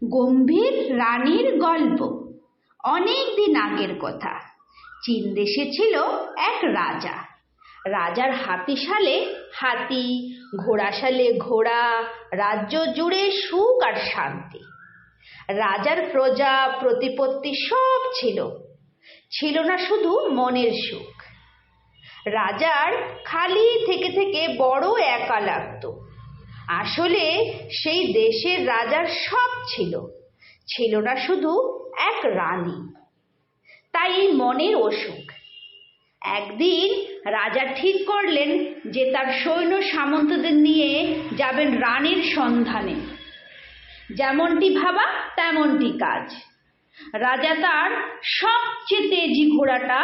গম্ভীর রানীর গল্প। অনেক দিন আগের কথা। চীন দেশে ছিল এক রাজা। রাজার হাতিশালে হাতি, ঘোড়াশালে ঘোড়া, রাজ্য জুড়ে সুখ আর শান্তি। রাজার প্রজা প্রতিপত্তি সব ছিল, ছিল না শুধু মনের সুখ। রাজার খালি থেকে থেকে বড় একা লাগতো। আসলে সেই দেশের রাজার সব ছিল, ছিল না শুধু এক রানী। তাই এই মনের অসুখ। একদিন রাজা ঠিক করলেন যে তার সৈন্য সামন্তদের নিয়ে যাবেন রানীর সন্ধানে। যেমনটি ভাবা তেমনটি কাজ। রাজা তার সবচেয়ে তেজি ঘোড়াটা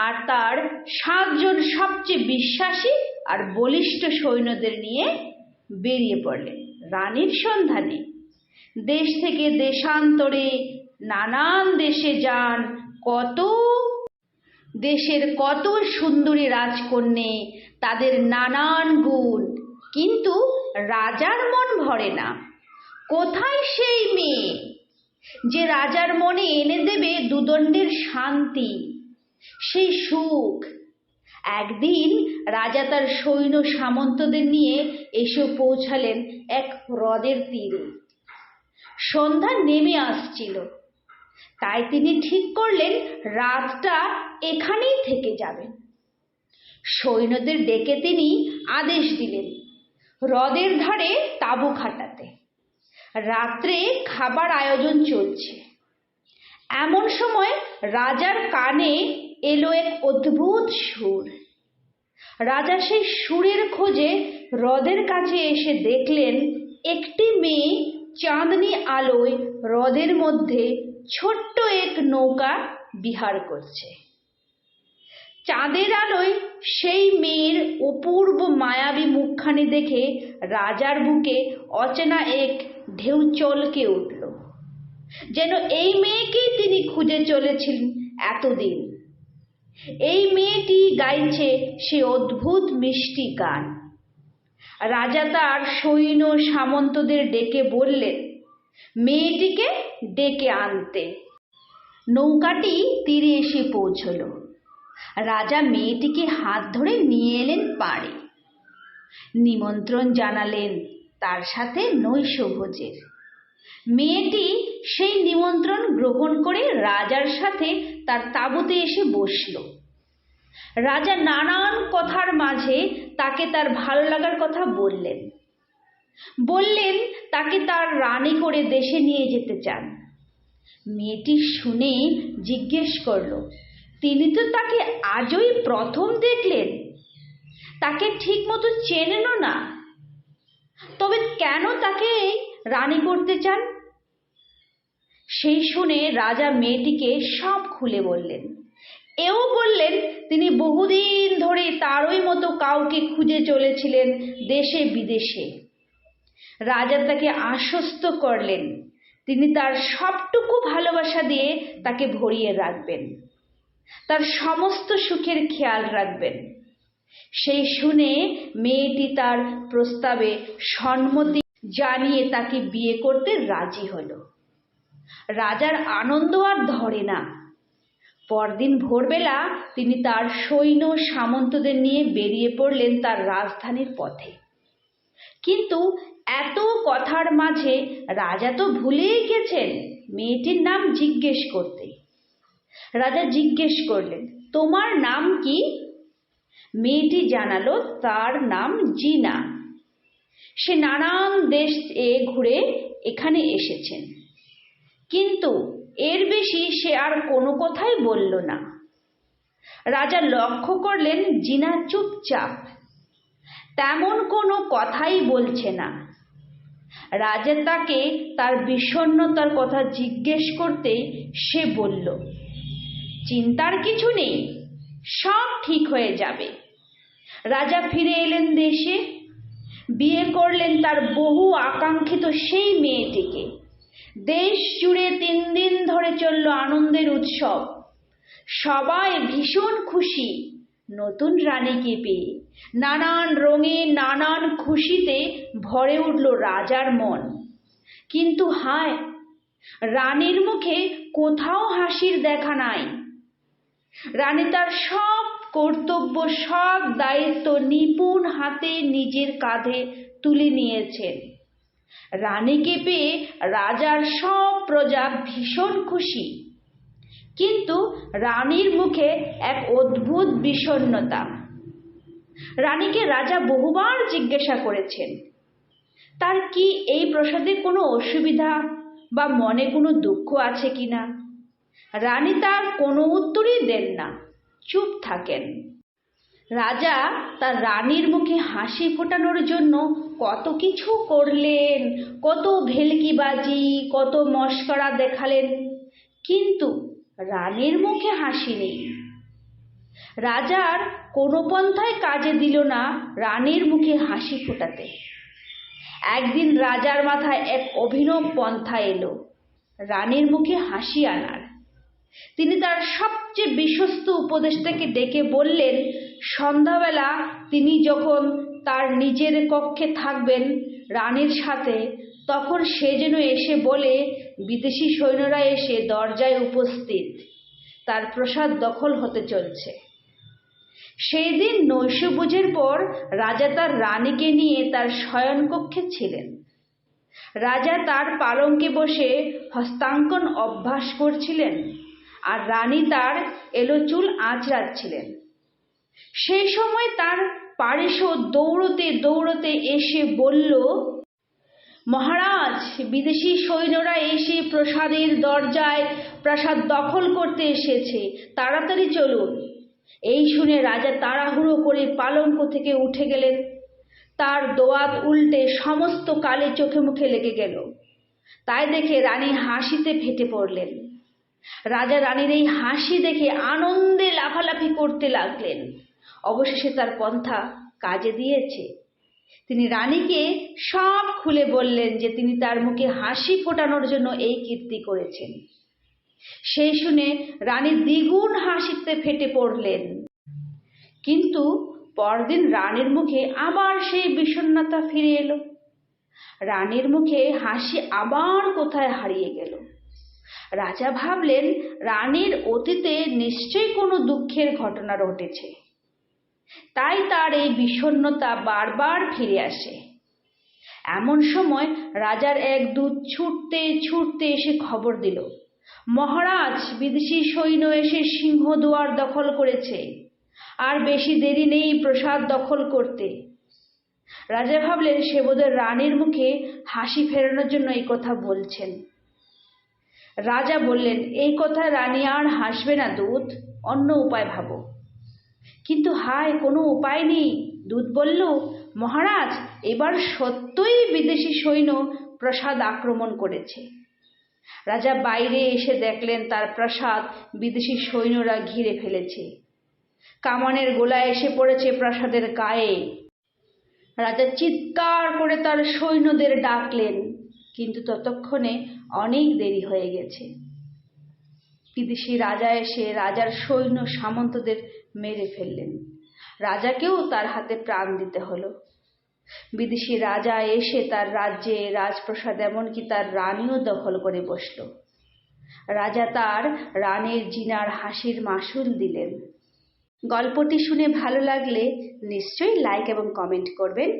আর তার 7 জন সবচেয়ে বিশ্বাসী আর বলিষ্ঠ সৈন্যদের নিয়ে বেরিয়ে পড়লেন রানীর সন্ধানে। দেশ থেকে দেশান্তরে নানান দেশে যান কত দেশের কত সুন্দরী রাজকন্যে, তাদের নানান গুণ, কিন্তু রাজার মন ভরে না। কোথায় সেই মেয়ে যে রাজার মনে এনে দেবে দুদণ্ডের শান্তি, সেই সুখ? একদিন রাজা তার সৈন্য সামন্তদের নিয়ে এসে পৌঁছালেন এক হ্রদের তীরে। সন্ধ্যা নেমে আসছিল, তাই তিনি ঠিক করলেন রাতটা এখানেই থেকে যাবেন। সৈন্যদের ডেকে তিনি আদেশ দিলেন হ্রদের ধারে তাঁবু খাটাতে। রাত্রে খাবার আয়োজন চলছে। এমন সময় রাজার কানে এলো এক অদ্ভুত সুর। রাজা সেই সুরের খোঁজে হ্রদের কাছে এসে দেখলেন একটি মেয়ে চাঁদনি আলোয় হ্রদের মধ্যে ছোট্ট এক নৌকা বিহার করছে। চাঁদের আলোয় সেই মেয়ের অপূর্ব মায়াবী মুখখানি দেখে রাজার বুকে অচেনা এক ঢেউ চলকে উঠল, যেন এই মেয়েকেই তিনি খুঁজে চলেছিলেন এতদিন। এই মেয়েটি গাইছে সে অদ্ভুত মিষ্টি গান। রাজা তার সৈন্য সামন্তদের ডেকে বললেন মেয়েটিকে ডেকে আনতে। নৌকাটি তীরে এসে পৌঁছল। রাজা মেয়েটিকে হাত ধরে নিয়ে এলেন পাড়ে। নিমন্ত্রণ জানালেন তার সাথে নৈশভোজের। মেয়েটি সেই নিমন্ত্রণ গ্রহণ করে রাজার সাথে তার তাঁবুতে এসে বসল। রাজা নানান কথার মাঝে তাকে তার ভালো লাগার কথা বললেন। তাকে তার রানী করে দেশে নিয়ে যেতে চান। মেয়েটি শুনে জিজ্ঞেস করল, তিনি তো তাকে আজই প্রথম দেখলেন, তাকে ঠিক মতো চেনেনও না, তবে কেন তাকে রানী করতে চান? সেই শুনে রাজা মেয়েটিকে সব খুলে বললেন। এও বললেন তিনি বহুদিন ধরে তারই মতো কাউকে খুঁজে চলেছিলেন দেশে বিদেশে। রাজা তাকে আশ্বস্ত করলেন তিনি তার সবটুকু ভালোবাসা দিয়ে তাকে ভরিয়ে রাখবেন, তার সমস্ত সুখের খেয়াল রাখবেন। সেই শুনে মেয়েটি তার প্রস্তাবে সম্মতি জানিয়ে তাকে বিয়ে করতে রাজি হলো। রাজার আনন্দ আর ধরে না। পরদিন ভোরবেলা তিনি তার সৈন্য সামন্তদের নিয়ে বেরিয়ে পড়লেন তার রাজধানীর পথে। কিন্তু এত কথার মাঝে রাজা তো ভুলেই গেছেন মেয়েটির নাম জিজ্ঞেস করতে। রাজা জিজ্ঞেস করলেন, তোমার নাম কি? মেয়েটি জানালো তার নাম জিনা। সে নানান দেশ ঘুরে এখানে এসেছেন, কিন্তু এর বেশি সে আর কোনো কথাই বলল না। রাজা লক্ষ্য করলেন জিনা চুপচাপ, তেমন কোনো কথাই বলছে না। রাজা তাকে তার বিষণ্ণতার কথা জিজ্ঞেস করতে সে বলল, চিন্তার কিছু নেই, সব ঠিক হয়ে যাবে। রাজা ফিরে এলেন দেশে, বিয়ে করলেন তার বহু আকাঙ্ক্ষিত সেই মেয়েটিকে। দেশ জুড়ে 3 দিন ধরে চলল আনন্দের উৎসব। সবাই ভীষণ খুশি নতুন রানীকে পেয়ে। নানান রঙে নানান খুশিতে ভরে উঠল রাজার মন। কিন্তু হায়, রানীর মুখে কোথাও হাসির দেখা নাই। রানী তার সব কর্তব্য, সব দায়িত্ব নিপুণ হাতে নিজের কাঁধে তুলে নিয়েছেন। রানীকে পেয়ে রাজার সব প্রজা ভীষণ খুশি, কিন্তু রানীর মুখে এক অদ্ভুত বিষণ্ণতা। রানীকে রাজা বহুবার জিজ্ঞাসা করেছেন তার কি এই প্রসাদে কোনো অসুবিধা বা মনে কোনো দুঃখ আছে কিনা। রানী তার কোনো উত্তরই দেন না, চুপ থাকেন। রাজা তার রানীর মুখে হাসি ফোটানোর জন্য কত কিছু করলেন, কত ভেলকিবাজি, কত মস্করা দেখালেন, কিন্তু রানীর মুখে হাসি নেই। রাজার কোনো পন্থায় কাজে দিল না রানীর মুখে হাসি ফোটাতে। একদিন রাজার মাথায় এক অভিনব পন্থা এলো রানীর মুখে হাসি আনার। তিনি তার সবচেয়ে বিশ্বস্ত উপদেষ্টাকে ডেকে বললেন, সন্ধ্যাবেলা তিনি যখন তার নিজের কক্ষে থাকবেন রানীর সাথে, তখন সে যেন এসে বলে বিদেশি সৈন্যরা এসে দরজায় উপস্থিত, তার প্রসাদ দখল হতে চলছে। সেই দিন নৈশভোজের পর রাজা তার রানীকে নিয়ে তার শয়নকক্ষে ছিলেন। রাজা তার পালঙ্কে বসে হস্তাঙ্কন অভ্যাস করছিলেন, আর রানী তার এলো চুল আঁচড়াচ্ছিলেন। সেই সময় তার পারিষদ দৌড়তে দৌড়তে এসে বলল, মহারাজ, বিদেশি সৈন্যরা এসে প্রাসাদের দরজায় প্রাসাদ দখল করতে এসেছে, তাড়াতাড়ি চলুন। এই শুনে রাজা তাড়াহুড়ো করে পালঙ্ক থেকে উঠে গেলেন। তার দোয়াত উল্টে সমস্ত কালি চোখে মুখে লেগে গেল। তাই দেখে রানী হাসিতে ফেটে পড়লেন। রাজা রানীর এই হাসি দেখে আনন্দে লাফালাফি করতে লাগলেন। অবশেষে তার পন্থা কাজে দিয়েছে। তিনি রানীকে সব খুলে বললেন যে তিনি তার মুখে হাসি ফোটানোর জন্য এই কীর্তি করেছেন। সেই শুনে রানী দ্বিগুণ হাসিতে ফেটে পড়লেন। কিন্তু পরদিন রানীর মুখে আবার সেই বিষণ্ণতা ফিরে এলো। রানীর মুখে হাসি আবার কোথায় হারিয়ে গেল। রাজা ভাবলেন রানীর অতীতে নিশ্চয়ই কোনো দুঃখের ঘটনা ঘটেছে, তাই তার এই বিষণ্ণতা বারবার ফিরে আসে। এমন সময় রাজার এক দূত ছুটতে ছুটতে এসে খবর দিল, মহারাজ, বিদেশি সৈন্য এসে সিংহদুয়ার দখল করেছে, আর বেশি দেরি নেই প্রাসাদ দখল করতে। রাজা ভাবলেন সে বোধহয় রানীর মুখে হাসি ফেরানোর জন্য এই কথা বলছেন। রাজা বললেন, এই কথা রানী আর হাসবে না দূত, অন্য উপায় ভাবো। কিন্তু হায়, কোনো উপায় নেই। দূত বলল, মহারাজ, এবার সত্যই বিদেশি সৈন্য প্রাসাদ আক্রমণ করেছে। রাজা বাইরে এসে দেখলেন তার প্রাসাদ বিদেশি সৈন্যরা ঘিরে ফেলেছে। কামানের গোলা এসে পড়েছে প্রাসাদের গায়ে। রাজা চিৎকার করে তার সৈন্যদের ডাকলেন, কিন্তু ততক্ষণে অনেক দেরি হয়ে গেছে। বিদেশি রাজা এসে রাজার সৈন্য সামন্তদের মেরে ফেললেন। রাজাকেও তার হাতে প্রাণ দিতে হলো। বিদেশি রাজা এসে তার রাজ্যে রাজপ্রাসাদ, এমনকি তার রানীও দখল করে বসল। রাজা তার রানীর জিনার হাসির মাসুল দিলেন। গল্পটি শুনে ভালো লাগলে নিশ্চয়ই লাইক এবং কমেন্ট করবেন,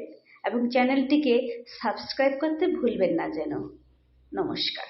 এবং চ্যানেলটিকে সাবস্ক্রাইব করতে ভুলবেন না যেন। নমস্কার।